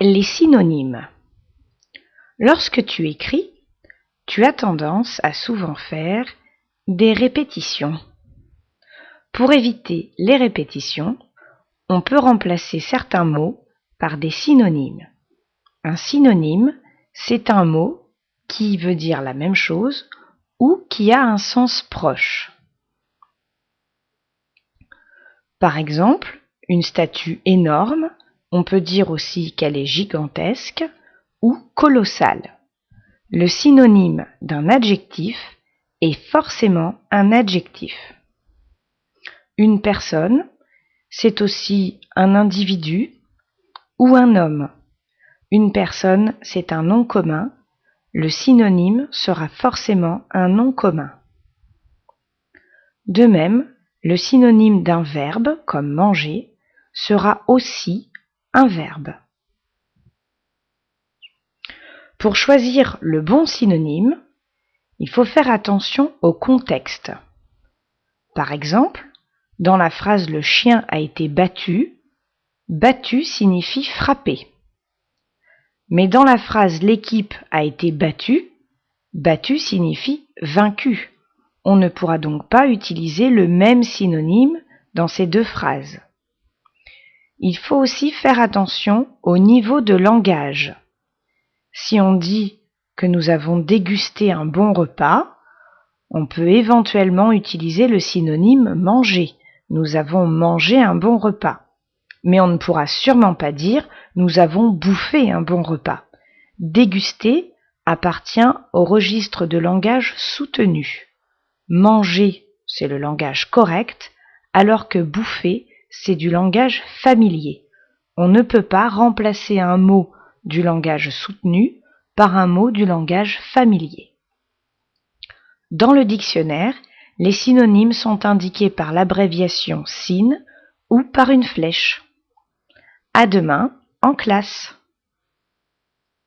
Les synonymes. Lorsque tu écris, tu as tendance à souvent faire des répétitions. Pour éviter les répétitions, on peut remplacer certains mots par des synonymes. Un synonyme, c'est un mot qui veut dire la même chose ou qui a un sens proche. Par exemple, une statue énorme, on peut dire aussi qu'elle est gigantesque ou colossale. Le synonyme d'un adjectif est forcément un adjectif. Une personne, c'est aussi un individu ou un homme. Une personne, c'est un nom commun. Le synonyme sera forcément un nom commun. De même, le synonyme d'un verbe, comme manger, sera aussi un verbe. Pour choisir le bon synonyme, il faut faire attention au contexte. Par exemple, dans la phrase « le chien a été battu », battu signifie frapper. Mais dans la phrase « l'équipe a été battue », battu signifie vaincu. On ne pourra donc pas utiliser le même synonyme dans ces deux phrases. Il faut aussi faire attention au niveau de langage. Si on dit que nous avons dégusté un bon repas, on peut éventuellement utiliser le synonyme manger. Nous avons mangé un bon repas. Mais on ne pourra sûrement pas dire nous avons bouffé un bon repas. Déguster appartient au registre de langage soutenu. Manger, c'est le langage correct, alors que bouffer, c'est du langage familier. On ne peut pas remplacer un mot du langage soutenu par un mot du langage familier. Dans le dictionnaire, les synonymes sont indiqués par l'abréviation SYN ou par une flèche. À demain en classe.